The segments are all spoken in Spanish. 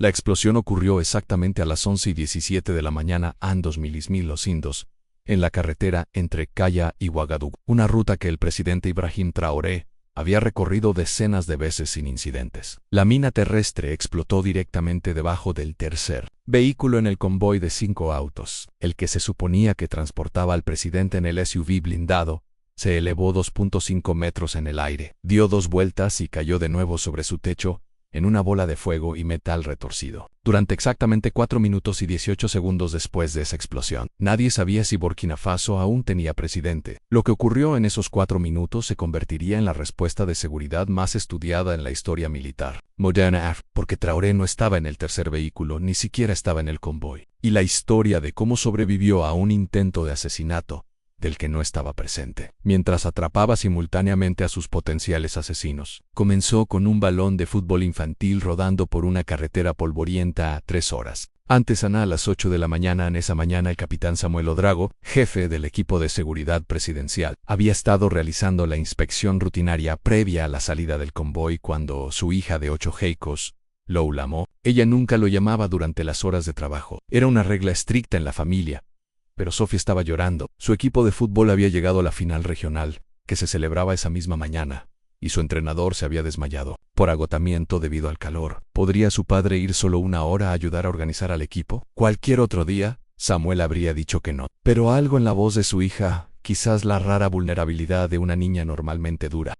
La explosión ocurrió exactamente a las 11:17 de la mañana en 2002, en la carretera entre Caya y Ouagadougou, una ruta que el presidente Ibrahim Traoré había recorrido decenas de veces sin incidentes. La mina terrestre explotó directamente debajo del tercer vehículo en el convoy de 5 autos. El que se suponía que transportaba al presidente en el SUV blindado se elevó 2.5 metros en el aire, dio 2 vueltas y cayó de nuevo sobre su techo en una bola de fuego y metal retorcido. Durante exactamente 4 minutos y 18 segundos después de esa explosión, nadie sabía si Burkina Faso aún tenía presidente. Lo que ocurrió en esos 4 minutos se convertiría en la respuesta de seguridad más estudiada en la historia militar moderna, porque Traoré no estaba en el tercer vehículo, ni siquiera estaba en el convoy. Y la historia de cómo sobrevivió a un intento de asesinato del que no estaba presente, mientras atrapaba simultáneamente a sus potenciales asesinos. Comenzó con un balón de fútbol infantil rodando por una carretera polvorienta a 3 horas. Antes, a las 8 de la mañana, en esa mañana, el capitán Samuel Odrago, jefe del equipo de seguridad presidencial, había estado realizando la inspección rutinaria previa a la salida del convoy cuando su hija de 8 heicos lo llamó. Ella nunca lo llamaba durante las horas de trabajo. Era una regla estricta en la familia. Pero Sofía estaba llorando. Su equipo de fútbol había llegado a la final regional, que se celebraba esa misma mañana, y su entrenador se había desmayado por agotamiento debido al calor. ¿Podría su padre ir solo 1 hora a ayudar a organizar al equipo? Cualquier otro día, Samuel habría dicho que no. Pero algo en la voz de su hija, quizás la rara vulnerabilidad de una niña normalmente dura.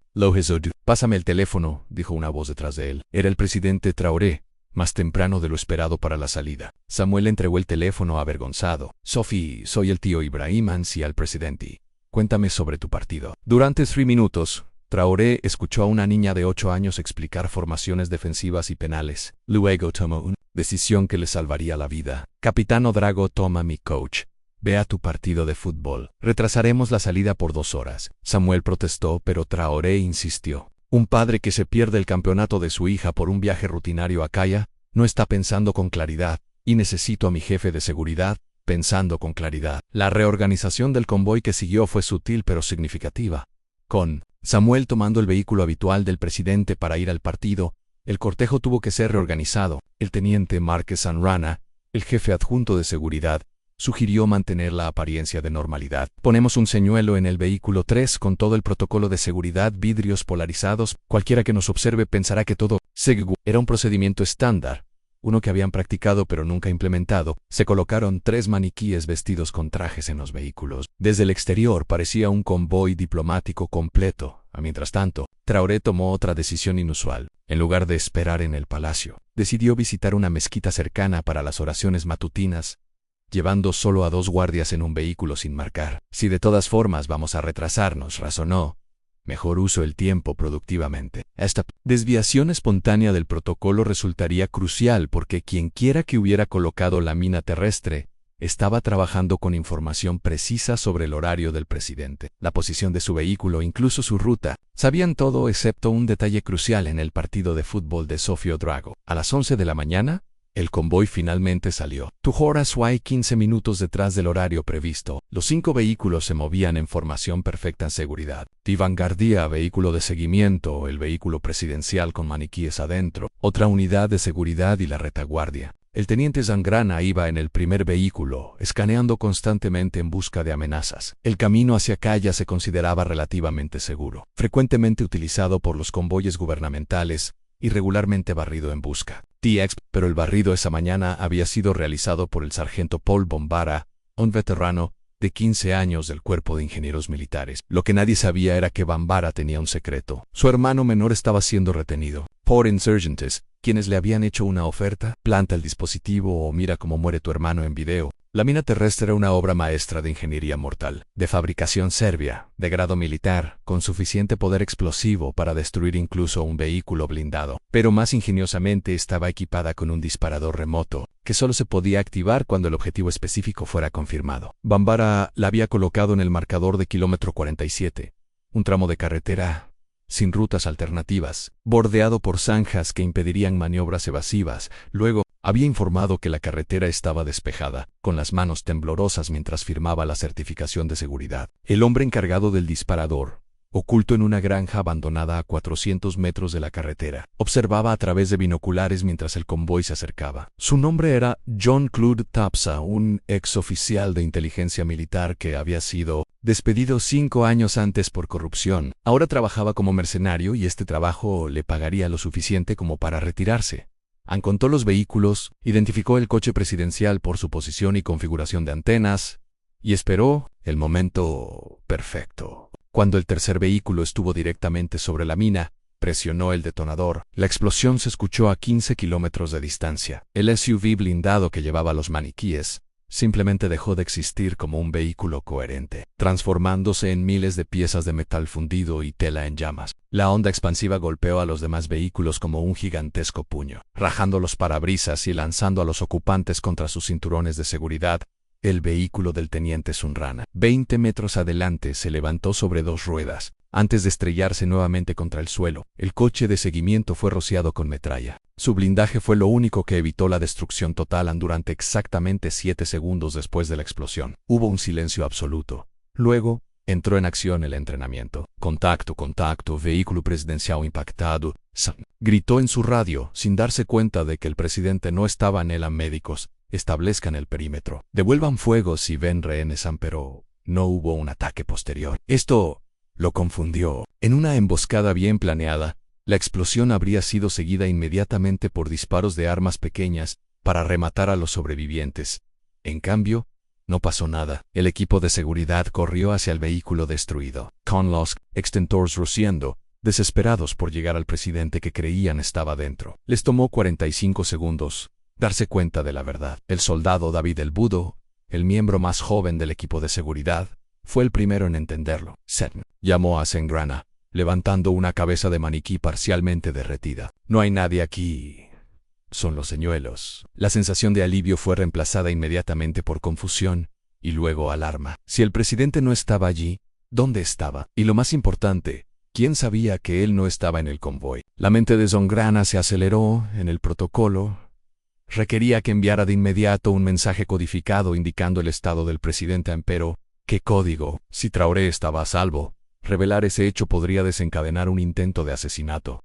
Pásame el teléfono, dijo una voz detrás de él. Era el presidente Traoré, más temprano de lo esperado para la salida. Samuel entregó el teléfono avergonzado. Sophie, soy el tío Ibrahim Ansi al presidente. Cuéntame sobre tu partido. Durante 3 minutos, Traoré escuchó a una niña de 8 años explicar formaciones defensivas y penales. Luego tomó una decisión que le salvaría la vida. Capitán Odrago, toma mi coach. Ve a tu partido de fútbol. Retrasaremos la salida por 2 horas. Samuel protestó, pero Traoré insistió. Un padre que se pierde el campeonato de su hija por un viaje rutinario a Caya no está pensando con claridad, y necesito a mi jefe de seguridad pensando con claridad. La reorganización del convoy que siguió fue sutil pero significativa. Con Samuel tomando el vehículo habitual del presidente para ir al partido, el cortejo tuvo que ser reorganizado. El teniente Márquez Sanrana, el jefe adjunto de seguridad, sugirió mantener la apariencia de normalidad. Ponemos un señuelo en el vehículo 3 con todo el protocolo de seguridad, vidrios polarizados. Cualquiera que nos observe pensará que todo era un procedimiento estándar, uno que habían practicado pero nunca implementado. Se colocaron 3 maniquíes vestidos con trajes en los vehículos. Desde el exterior parecía un convoy diplomático completo. Mientras tanto, Traoré tomó otra decisión inusual. En lugar de esperar en el palacio, decidió visitar una mezquita cercana para las oraciones matutinas, llevando solo a 2 guardias en un vehículo sin marcar. Si de todas formas vamos a retrasarnos, razonó, mejor uso el tiempo productivamente. Esta desviación espontánea del protocolo resultaría crucial porque quienquiera que hubiera colocado la mina terrestre estaba trabajando con información precisa sobre el horario del presidente, la posición de su vehículo, incluso su ruta. Sabían todo excepto un detalle crucial en el partido de fútbol de Sofía Odrago. A las 11 de la mañana, el convoy finalmente salió. 2 horas y 15 minutos detrás del horario previsto. Los 5 vehículos se movían en formación perfecta en seguridad. De vanguardia, vehículo de seguimiento, el vehículo presidencial con maniquíes adentro, otra unidad de seguridad y la retaguardia. El teniente Zangrana iba en el primer vehículo, escaneando constantemente en busca de amenazas. El camino hacia Caya se consideraba relativamente seguro, frecuentemente utilizado por los convoyes gubernamentales y regularmente barrido en busca. Pero el barrido esa mañana había sido realizado por el sargento Paul Bombara, un veterano de 15 años del cuerpo de ingenieros militares. Lo que nadie sabía era que Bombara tenía un secreto. Su hermano menor estaba siendo retenido por insurgentes, quienes le habían hecho una oferta. Planta el dispositivo o mira cómo muere tu hermano en video. La mina terrestre era una obra maestra de ingeniería mortal, de fabricación serbia, de grado militar, con suficiente poder explosivo para destruir incluso un vehículo blindado. Pero más ingeniosamente estaba equipada con un disparador remoto, que solo se podía activar cuando el objetivo específico fuera confirmado. Bombara la había colocado en el marcador de kilómetro 47, un tramo de carretera sin rutas alternativas, bordeado por zanjas que impedirían maniobras evasivas. Luego, había informado que la carretera estaba despejada, con las manos temblorosas mientras firmaba la certificación de seguridad. El hombre encargado del disparador, oculto en una granja abandonada a 400 metros de la carretera. Observaba a través de binoculares mientras el convoy se acercaba. Su nombre era John Claude Tapsa, un ex oficial de inteligencia militar que había sido despedido 5 años antes por corrupción. Ahora trabajaba como mercenario y este trabajo le pagaría lo suficiente como para retirarse. Ancontó los vehículos, identificó el coche presidencial por su posición y configuración de antenas, y esperó el momento perfecto. Cuando el tercer vehículo estuvo directamente sobre la mina, presionó el detonador. La explosión se escuchó a 15 kilómetros de distancia. El SUV blindado que llevaba los maniquíes simplemente dejó de existir como un vehículo coherente, transformándose en miles de piezas de metal fundido y tela en llamas. La onda expansiva golpeó a los demás vehículos como un gigantesco puño, rajando los parabrisas y lanzando a los ocupantes contra sus cinturones de seguridad. El vehículo del teniente Sunrana, 20 metros adelante, se levantó sobre 2 ruedas, antes de estrellarse nuevamente contra el suelo. El coche de seguimiento fue rociado con metralla. Su blindaje fue lo único que evitó la destrucción total durante exactamente 7 segundos después de la explosión. Hubo un silencio absoluto. Luego, entró en acción el entrenamiento. Contacto, contacto, vehículo presidencial impactado. Gritó en su radio, sin darse cuenta de que el presidente no estaba en él. A médicos, establezcan el perímetro. Devuelvan fuego si ven rehenes, pero no hubo un ataque posterior. Esto lo confundió. En una emboscada bien planeada, la explosión habría sido seguida inmediatamente por disparos de armas pequeñas para rematar a los sobrevivientes. En cambio, no pasó nada. El equipo de seguridad corrió hacia el vehículo destruido, con los extintores rociando, desesperados por llegar al presidente que creían estaba dentro. Les tomó 45 segundos darse cuenta de la verdad. El soldado David El Budo, el miembro más joven del equipo de seguridad, fue el primero en entenderlo. Sen llamó a Sengrana, levantando una cabeza de maniquí parcialmente derretida. No hay nadie aquí. Son los señuelos. La sensación de alivio fue reemplazada inmediatamente por confusión y luego alarma. Si el presidente no estaba allí, ¿dónde estaba? Y lo más importante, ¿quién sabía que él no estaba en el convoy? La mente de Sengrana se aceleró. En el protocolo requería que enviara de inmediato un mensaje codificado indicando el estado del presidente. Pero, ¿qué código? Si Traoré estaba a salvo, revelar ese hecho podría desencadenar un intento de asesinato.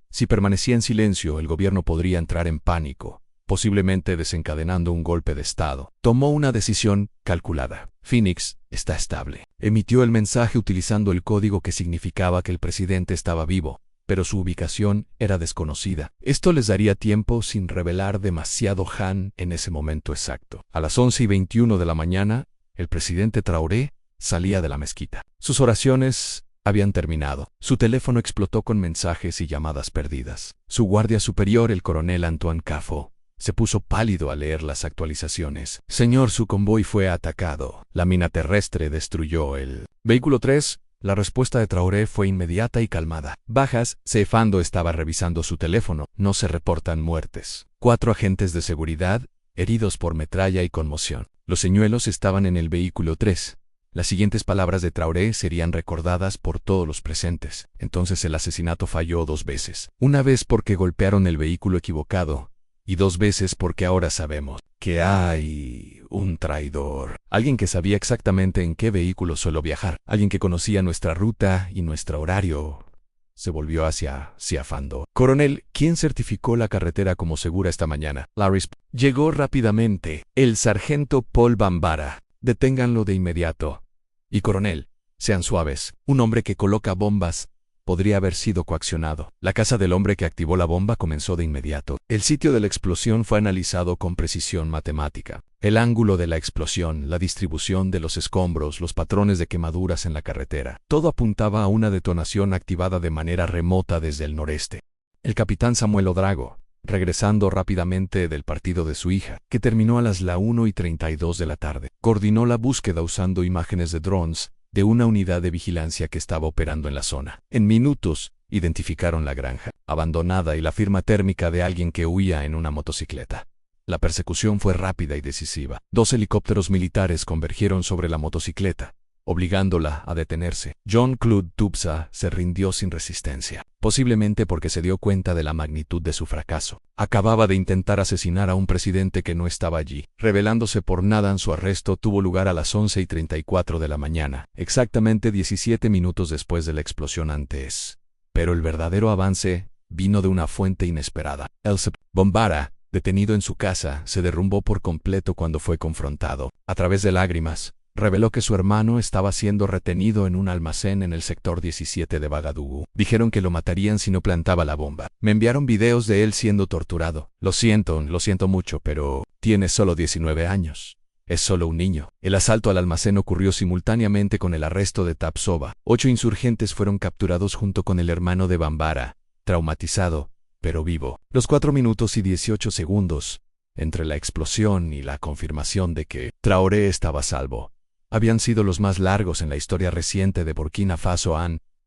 Si permanecía en silencio, el gobierno podría entrar en pánico, posiblemente desencadenando un golpe de Estado. Tomó una decisión calculada. Phoenix está estable. Emitió el mensaje utilizando el código que significaba que el presidente estaba vivo, pero su ubicación era desconocida. Esto les daría tiempo sin revelar demasiado en ese momento exacto. A las 11:21 de la mañana, el presidente Traoré salía de la mezquita. Sus oraciones habían terminado. Su teléfono explotó con mensajes y llamadas perdidas. Su guardia superior, el coronel Antoine Cafo, se puso pálido al leer las actualizaciones. Señor, su convoy fue atacado. La mina terrestre destruyó el vehículo 3. La respuesta de Traoré fue inmediata y calmada. Bajas, Cefando estaba revisando su teléfono. No se reportan muertes. 4 agentes de seguridad heridos por metralla y conmoción. Los señuelos estaban en el vehículo 3. Las siguientes palabras de Traoré serían recordadas por todos los presentes. Entonces el asesinato falló 2 veces. Una vez porque golpearon el vehículo equivocado, y 2 veces porque ahora sabemos que hay un traidor. Alguien que sabía exactamente en qué vehículo suelo viajar. Alguien que conocía nuestra ruta y nuestro horario. Se volvió hacia Cefando. Coronel, ¿quién certificó la carretera como segura esta mañana? Larry llegó rápidamente. El sargento Paul Bambara. Deténganlo de inmediato. Y coronel, sean suaves. Un hombre que coloca bombas podría haber sido coaccionado. La casa del hombre que activó la bomba comenzó de inmediato. El sitio de la explosión fue analizado con precisión matemática. El ángulo de la explosión, la distribución de los escombros, los patrones de quemaduras en la carretera. Todo apuntaba a una detonación activada de manera remota desde el noreste. El capitán Samuel Odrago, regresando rápidamente del partido de su hija, que terminó a las 1:32 de la tarde, coordinó la búsqueda usando imágenes de drones de una unidad de vigilancia que estaba operando en la zona. En minutos, identificaron la granja abandonada y la firma térmica de alguien que huía en una motocicleta. La persecución fue rápida y decisiva. 2 helicópteros militares convergieron sobre la motocicleta, obligándola a detenerse. John Claude Tapsa se rindió sin resistencia. posiblemente porque se dio cuenta de la magnitud de su fracaso. Acababa de intentar asesinar a un presidente que no estaba allí. Revelándose por nada, su arresto tuvo lugar a las 11:34 de la mañana, exactamente 17 minutos después de la explosión antes. Pero el verdadero avance vino de una fuente inesperada. El Bombara, detenido en su casa, se derrumbó por completo cuando fue confrontado. A través de lágrimas, reveló que su hermano estaba siendo retenido en un almacén en el sector 17 de Bagadugu. Dijeron que lo matarían si no plantaba la bomba. Me enviaron videos de él siendo torturado. Lo siento mucho, pero tiene solo 19 años. Es solo un niño. El asalto al almacén ocurrió simultáneamente con el arresto de Tapsova. 8 insurgentes fueron capturados junto con el hermano de Bambara, traumatizado, pero vivo. Los 4 minutos y 18 segundos, entre la explosión y la confirmación de que Traoré estaba a salvo, habían sido los más largos en la historia reciente de Burkina Faso.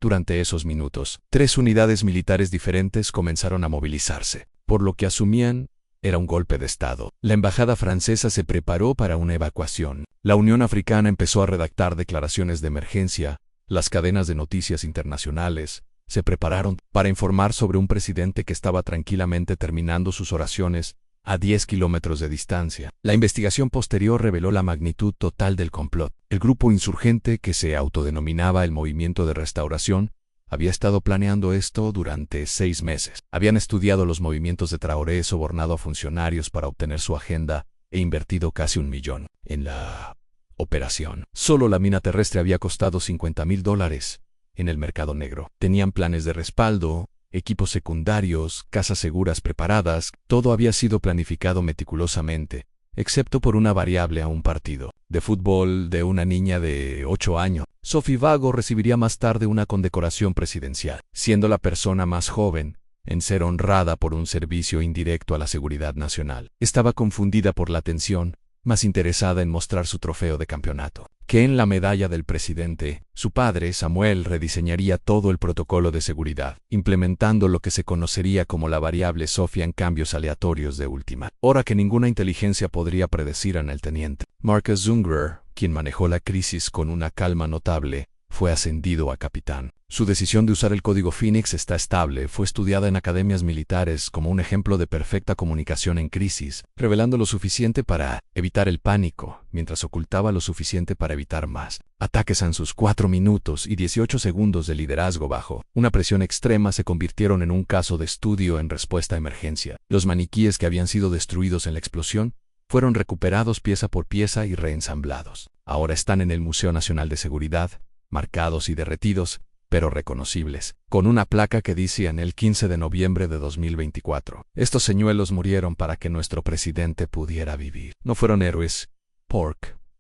Durante esos minutos, 3 unidades militares diferentes comenzaron a movilizarse, por lo que asumían era un golpe de Estado. La embajada francesa se preparó para una evacuación. La Unión Africana empezó a redactar declaraciones de emergencia. Las cadenas de noticias internacionales se prepararon para informar sobre un presidente que estaba tranquilamente terminando sus oraciones a 10 kilómetros de distancia. La investigación posterior reveló la magnitud total del complot. El grupo insurgente, que se autodenominaba el Movimiento de Restauración, había estado planeando esto durante 6 meses. Habían estudiado los movimientos de Traoré, sobornado a funcionarios para obtener su agenda e invertido casi $1 millón en la operación. Solo la mina terrestre había costado $50,000 en el mercado negro. Tenían planes de respaldo, equipos secundarios, casas seguras preparadas. Todo había sido planificado meticulosamente, excepto por una variable: a un partido de fútbol de una niña de 8 años. Sophie Vago recibiría más tarde una condecoración presidencial, siendo la persona más joven en ser honrada por un servicio indirecto a la seguridad nacional. Estaba confundida por la tensión, más interesada en mostrar su trofeo de campeonato que en la medalla del presidente. Su padre, Samuel, rediseñaría todo el protocolo de seguridad, implementando lo que se conocería como la variable Sofía en cambios aleatorios de última hora que ninguna inteligencia podría predecir. El teniente Marcus Zunger, quien manejó la crisis con una calma notable, fue ascendido a capitán. Su decisión de usar el código Phoenix está estable fue estudiada en academias militares como un ejemplo de perfecta comunicación en crisis, revelando lo suficiente para evitar el pánico, mientras ocultaba lo suficiente para evitar más ataques. En sus 4 minutos y 18 segundos de liderazgo bajo una presión extrema se convirtieron en un caso de estudio en respuesta a emergencia. Los maniquíes que habían sido destruidos en la explosión fueron recuperados pieza por pieza y reensamblados. Ahora están en el Museo Nacional de Seguridad, marcados y derretidos, pero reconocibles, con una placa que dice en el 15 de noviembre de 2024. Estos señuelos murieron para que nuestro presidente pudiera vivir. No fueron héroes,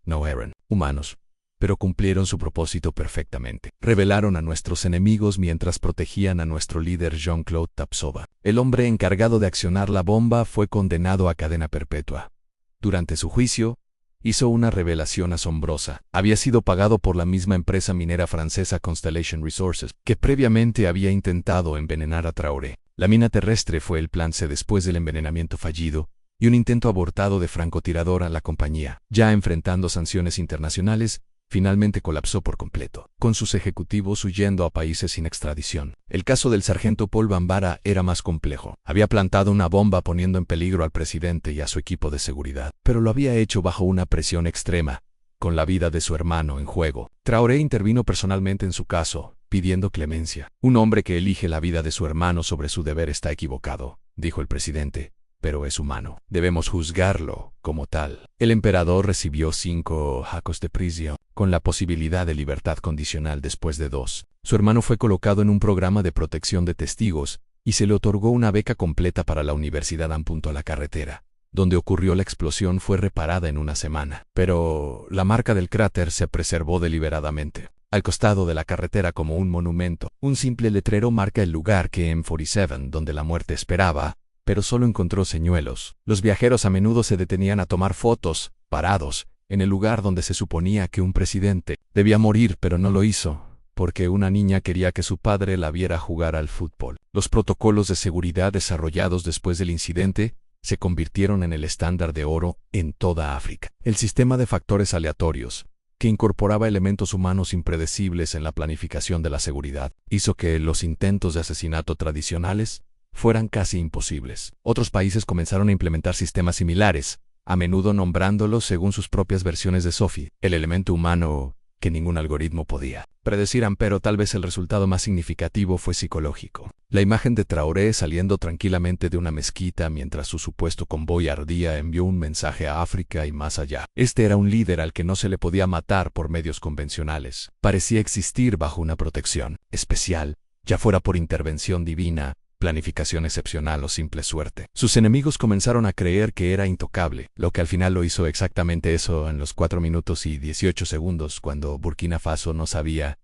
no eran humanos, pero cumplieron su propósito perfectamente. Revelaron a nuestros enemigos mientras protegían a nuestro líder Jean-Claude Tapsova. El hombre encargado de accionar la bomba fue condenado a cadena perpetua. Durante su juicio, hizo una revelación asombrosa. Había sido pagado por la misma empresa minera francesa Constellation Resources, que previamente había intentado envenenar a Traoré. La mina terrestre fue el plan C después del envenenamiento fallido y un intento abortado de francotirador a la compañía. Ya enfrentando sanciones internacionales, finalmente colapsó por completo, con sus ejecutivos huyendo a países sin extradición. El caso del sargento Paul Bambara era más complejo. Había plantado una bomba poniendo en peligro al presidente y a su equipo de seguridad, pero lo había hecho bajo una presión extrema, con la vida de su hermano en juego. Traoré intervino personalmente en su caso, pidiendo clemencia. Un hombre que elige la vida de su hermano sobre su deber está equivocado, dijo el presidente, pero es humano. Debemos juzgarlo como tal. El emperador recibió 5 años de prisión, con la posibilidad de libertad condicional después de 2. Su hermano fue colocado en un programa de protección de testigos y se le otorgó una beca completa para la Universidad a la carretera, donde ocurrió la explosión, fue reparada en una semana. Pero la marca del cráter se preservó deliberadamente. Al costado de la carretera como un monumento, un simple letrero marca el lugar que M47, donde la muerte esperaba, pero solo encontró señuelos. Los viajeros a menudo se detenían a tomar fotos, parados, en el lugar donde se suponía que un presidente debía morir, pero no lo hizo, porque una niña quería que su padre la viera jugar al fútbol. Los protocolos de seguridad desarrollados después del incidente se convirtieron en el estándar de oro en toda África. El sistema de factores aleatorios, que incorporaba elementos humanos impredecibles en la planificación de la seguridad, hizo que los intentos de asesinato tradicionales fueran casi imposibles. Otros países comenzaron a implementar sistemas similares, a menudo nombrándolos según sus propias versiones de Sophie, el elemento humano que ningún algoritmo podía predecir, pero tal vez el resultado más significativo fue psicológico. La imagen de Traoré saliendo tranquilamente de una mezquita mientras su supuesto convoy ardía envió un mensaje a África y más allá. Este era un líder al que no se le podía matar por medios convencionales. Parecía existir bajo una protección especial, ya fuera por intervención divina, planificación excepcional o simple suerte. Sus enemigos comenzaron a creer que era intocable, lo que al final lo hizo exactamente eso en los 4 minutos y 18 segundos cuando Burkina Faso no sabía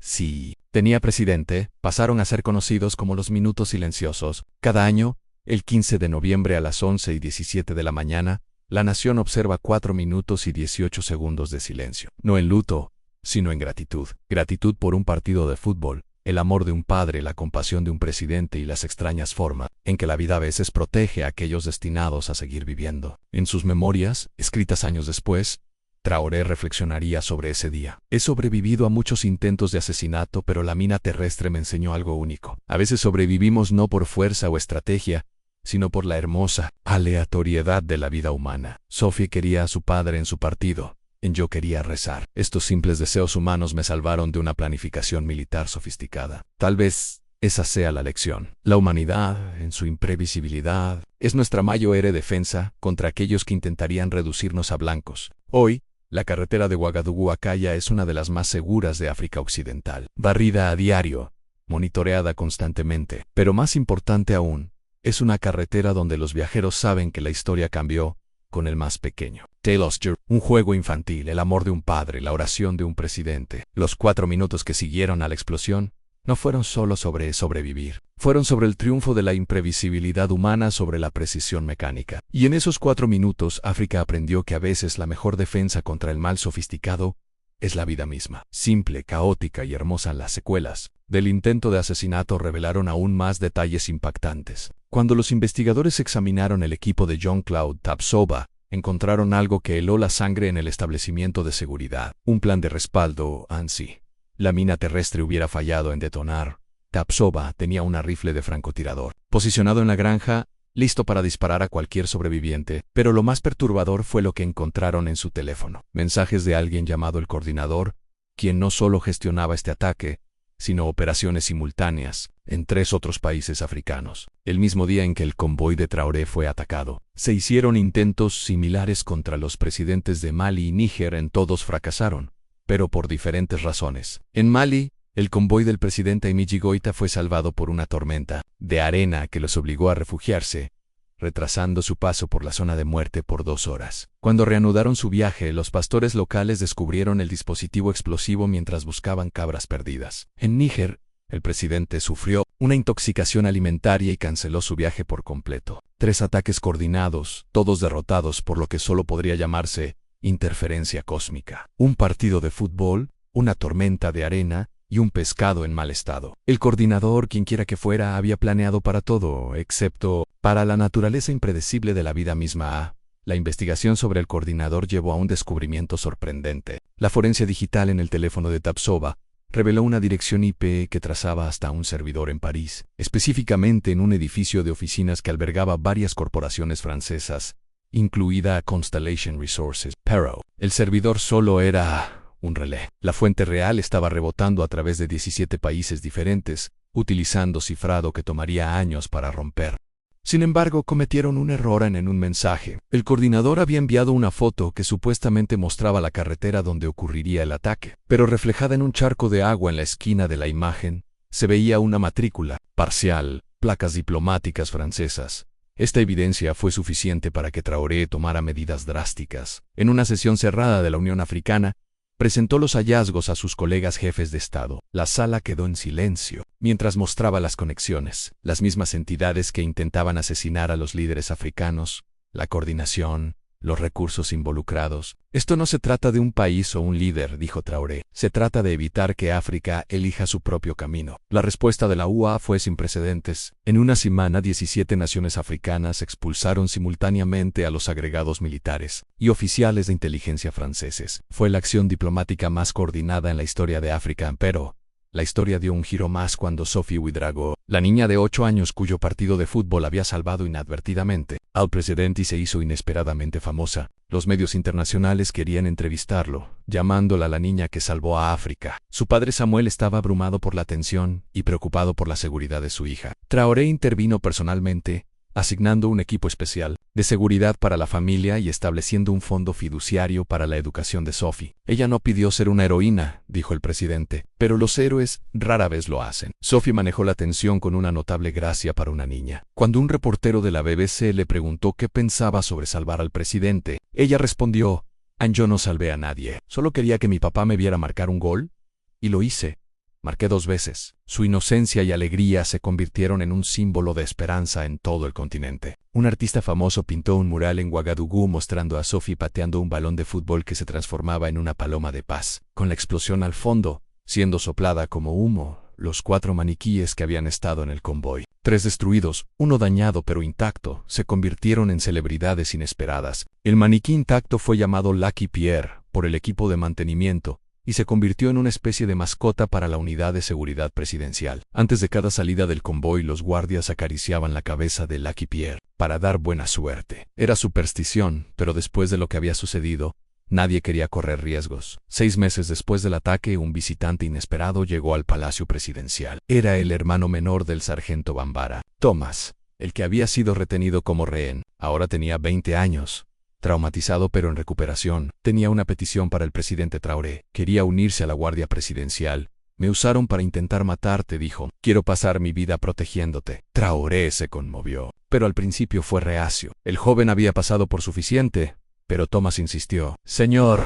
si tenía presidente. Pasaron a ser conocidos como los minutos silenciosos. Cada año, el 15 de noviembre a las 11 y 17 de la mañana, la nación observa 4 minutos y 18 segundos de silencio. No en luto, sino en gratitud. Gratitud por un partido de fútbol, el amor de un padre, la compasión de un presidente y las extrañas formas en que la vida a veces protege a aquellos destinados a seguir viviendo. En sus memorias, escritas años después, Traoré reflexionaría sobre ese día. He sobrevivido a muchos intentos de asesinato, pero la mina terrestre me enseñó algo único. A veces sobrevivimos no por fuerza o estrategia, sino por la hermosa aleatoriedad de la vida humana. Sophie quería a su padre en su partido. Yo quería rezar. Estos simples deseos humanos me salvaron de una planificación militar sofisticada. Tal vez esa sea la lección. La humanidad, en su imprevisibilidad, es nuestra mayor defensa contra aquellos que intentarían reducirnos a blancos. Hoy, la carretera de Ouagadougou a Kaya es una de las más seguras de África Occidental. Barrida a diario, monitoreada constantemente. Pero más importante aún, es una carretera donde los viajeros saben que la historia cambió con el más pequeño. Taylor's Journey, un juego infantil, el amor de un padre, la oración de un presidente. Los 4 minutos que siguieron a la explosión no fueron solo sobre sobrevivir. Fueron sobre el triunfo de la imprevisibilidad humana sobre la precisión mecánica. Y en esos 4 minutos, África aprendió que a veces la mejor defensa contra el mal sofisticado es la vida misma. Simple, caótica y hermosa. Las secuelas del intento de asesinato revelaron aún más detalles impactantes. Cuando los investigadores examinaron el equipo de Jean-Claude Tapsoba, encontraron algo que heló la sangre en el establecimiento de seguridad. Un plan de respaldo, ANSI. La mina terrestre hubiera fallado en detonar. Tapsoba tenía un rifle de francotirador, posicionado en la granja, listo para disparar a cualquier sobreviviente, pero lo más perturbador fue lo que encontraron en su teléfono. Mensajes de alguien llamado el coordinador, quien no solo gestionaba este ataque, sino operaciones simultáneas en 3 otros países africanos. El mismo día en que el convoy de Traoré fue atacado, se hicieron intentos similares contra los presidentes de Mali y Níger. En todos fracasaron, pero por diferentes razones. En Mali, el convoy del presidente Emidji Goita fue salvado por una tormenta de arena que los obligó a refugiarse, retrasando su paso por la zona de muerte por 2 horas. Cuando reanudaron su viaje, los pastores locales descubrieron el dispositivo explosivo mientras buscaban cabras perdidas. En Níger, el presidente sufrió una intoxicación alimentaria y canceló su viaje por completo. 3 ataques coordinados, todos derrotados por lo que solo podría llamarse interferencia cósmica. Un partido de fútbol, una tormenta de arena y un pescado en mal estado. El coordinador, quienquiera que fuera, había planeado para todo, excepto para la naturaleza impredecible de la vida misma. La investigación sobre el coordinador llevó a un descubrimiento sorprendente. La forencia digital en el teléfono de Tapsoba reveló una dirección IP que trazaba hasta un servidor en París, específicamente en un edificio de oficinas que albergaba varias corporaciones francesas, incluida Constellation Resources, pero el servidor solo era un relé. La fuente real estaba rebotando a través de 17 países diferentes, utilizando cifrado que tomaría años para romper. Sin embargo, cometieron un error en un mensaje. El coordinador había enviado una foto que supuestamente mostraba la carretera donde ocurriría el ataque, pero reflejada en un charco de agua en la esquina de la imagen, se veía una matrícula parcial, placas diplomáticas francesas. Esta evidencia fue suficiente para que Traoré tomara medidas drásticas. En una sesión cerrada de la Unión Africana, presentó los hallazgos a sus colegas jefes de Estado. La sala quedó en silencio mientras mostraba las conexiones, las mismas entidades que intentaban asesinar a los líderes africanos, la coordinación, los recursos involucrados. Esto no se trata de un país o un líder, dijo Traoré. Se trata de evitar que África elija su propio camino. La respuesta de la UA fue sin precedentes. En una semana, 17 naciones africanas expulsaron simultáneamente a los agregados militares y oficiales de inteligencia franceses. Fue la acción diplomática más coordinada en la historia de África, pero la historia dio un giro más cuando Sophie Ouedraogo, la niña de 8 años cuyo partido de fútbol había salvado inadvertidamente al presidente y se hizo inesperadamente famosa. Los medios internacionales querían entrevistarlo, llamándola la niña que salvó a África. Su padre Samuel estaba abrumado por la tensión y preocupado por la seguridad de su hija. Traoré intervino personalmente, asignando un equipo especial de seguridad para la familia y estableciendo un fondo fiduciario para la educación de Sophie. Ella no pidió ser una heroína, dijo el presidente, pero los héroes rara vez lo hacen. Sophie manejó la tensión con una notable gracia para una niña. Cuando un reportero de la BBC le preguntó qué pensaba sobre salvar al presidente, ella respondió: yo no salvé a nadie, solo quería que mi papá me viera marcar un gol, y lo hice. Marqué 2 veces. Su inocencia y alegría se convirtieron en un símbolo de esperanza en todo el continente. Un artista famoso pintó un mural en Ouagadougou mostrando a Sophie pateando un balón de fútbol que se transformaba en una paloma de paz. Con la explosión al fondo, siendo soplada como humo, los 4 maniquíes que habían estado en el convoy, 3 destruidos, 1 dañado pero intacto, se convirtieron en celebridades inesperadas. El maniquí intacto fue llamado Lucky Pierre por el equipo de mantenimiento, y se convirtió en una especie de mascota para la unidad de seguridad presidencial. Antes de cada salida del convoy, los guardias acariciaban la cabeza de Lucky Pierre para dar buena suerte. Era superstición, pero después de lo que había sucedido, nadie quería correr riesgos. 6 meses después del ataque, un visitante inesperado llegó al palacio presidencial. Era el hermano menor del sargento Bambara, Thomas, el que había sido retenido como rehén. Ahora tenía 20 años. Traumatizado pero en recuperación, tenía una petición para el presidente Traoré. Quería unirse a la Guardia Presidencial. Me usaron para intentar matarte, dijo. Quiero pasar mi vida protegiéndote. Traoré se conmovió, pero al principio fue reacio. El joven había pasado por suficiente, pero Thomas insistió. Señor,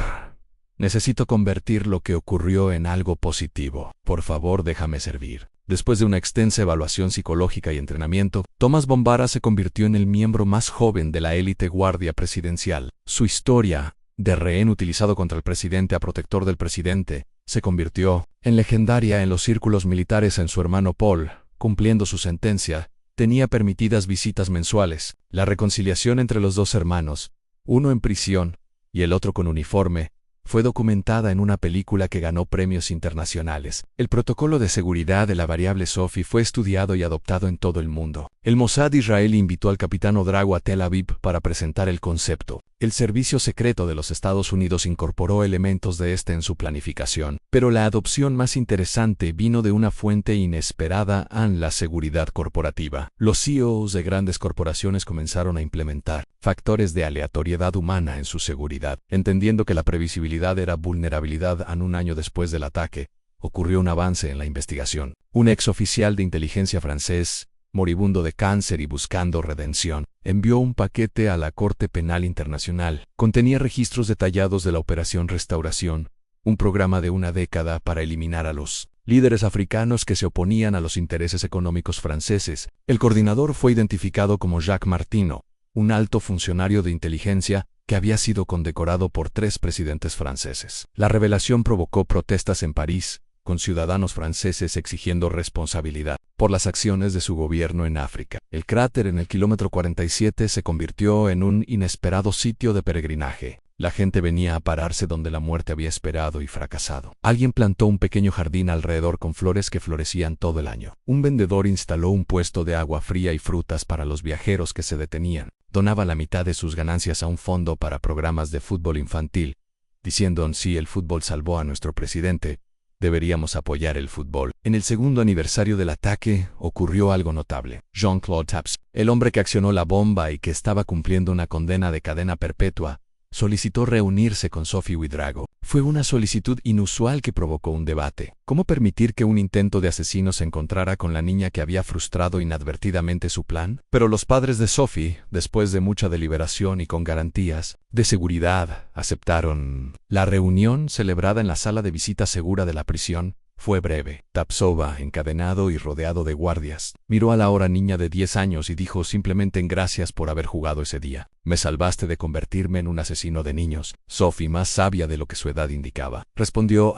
necesito convertir lo que ocurrió en algo positivo. Por favor, déjame servir. Después de una extensa evaluación psicológica y entrenamiento, Thomas Bambara se convirtió en el miembro más joven de la élite guardia presidencial. Su historia, de rehén utilizado contra el presidente a protector del presidente, se convirtió en legendaria en los círculos militares. En su hermano Paul, cumpliendo su sentencia, tenía permitidas visitas mensuales. La reconciliación entre los 2 hermanos, uno en prisión y el otro con uniforme, fue documentada en una película que ganó premios internacionales. El protocolo de seguridad de la variable Sophie fue estudiado y adoptado en todo el mundo. El Mossad israelí invitó al capitán Ouedraogo a Tel Aviv para presentar el concepto. El Servicio Secreto de los Estados Unidos incorporó elementos de este en su planificación, pero la adopción más interesante vino de una fuente inesperada en la seguridad corporativa. Los CEOs de grandes corporaciones comenzaron a implementar factores de aleatoriedad humana en su seguridad, entendiendo que la previsibilidad era vulnerabilidad. Un año después del ataque, ocurrió un avance en la investigación. Un exoficial de inteligencia francés, moribundo de cáncer y buscando redención, envió un paquete a la Corte Penal Internacional. Contenía registros detallados de la Operación Restauración, un programa de 1 década para eliminar a los líderes africanos que se oponían a los intereses económicos franceses. El coordinador fue identificado como Jacques Martineau, un alto funcionario de inteligencia que había sido condecorado por 3 presidentes franceses. La revelación provocó protestas en París, con ciudadanos franceses exigiendo responsabilidad por las acciones de su gobierno en África. El cráter en el kilómetro 47 se convirtió en un inesperado sitio de peregrinaje. La gente venía a pararse donde la muerte había esperado y fracasado. Alguien plantó un pequeño jardín alrededor con flores que florecían todo el año. Un vendedor instaló un puesto de agua fría y frutas para los viajeros que se detenían. Donaba la mitad de sus ganancias a un fondo para programas de fútbol infantil, diciendo: si el fútbol salvó a nuestro presidente, deberíamos apoyar el fútbol. En el segundo aniversario del ataque, ocurrió algo notable. Jean-Claude Taps, el hombre que accionó la bomba y que estaba cumpliendo una condena de cadena perpetua, solicitó reunirse con Sophie Ouedraogo. Fue una solicitud inusual que provocó un debate. ¿Cómo permitir que un intento de asesino se encontrara con la niña que había frustrado inadvertidamente su plan? Pero los padres de Sophie, después de mucha deliberación y con garantías de seguridad, aceptaron. La reunión, celebrada en la sala de visita segura de la prisión, Fue breve. Tapsova, encadenado y rodeado de guardias, miró a la ahora niña de 10 años y dijo simplemente en gracias por haber jugado ese día. Me salvaste de convertirme en un asesino de niños. Sophie, más sabia de lo que su edad indicaba, respondió,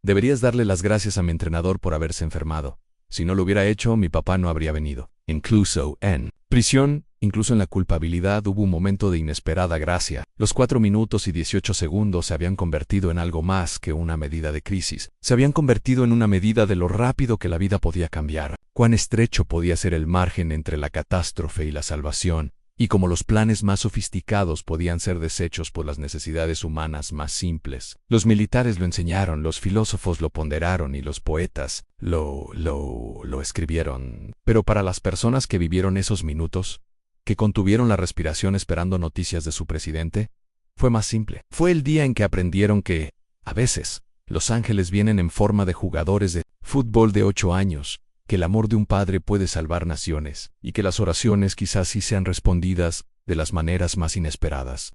deberías darle las gracias a mi entrenador por haberse enfermado. Si no lo hubiera hecho, mi papá no habría venido. Incluso en prisión, incluso en la culpabilidad, hubo un momento de inesperada gracia. Los 4 minutos y 18 segundos se habían convertido en algo más que una medida de crisis. Se habían convertido en una medida de lo rápido que la vida podía cambiar, cuán estrecho podía ser el margen entre la catástrofe y la salvación, y cómo los planes más sofisticados podían ser deshechos por las necesidades humanas más simples. Los militares lo enseñaron, los filósofos lo ponderaron y los poetas lo escribieron. Pero para las personas que vivieron esos minutos, que contuvieron la respiración esperando noticias de su presidente, fue más simple. Fue el día en que aprendieron que, a veces, los ángeles vienen en forma de jugadores de fútbol de 8 años, que el amor de un padre puede salvar naciones, y que las oraciones quizás sí sean respondidas de las maneras más inesperadas.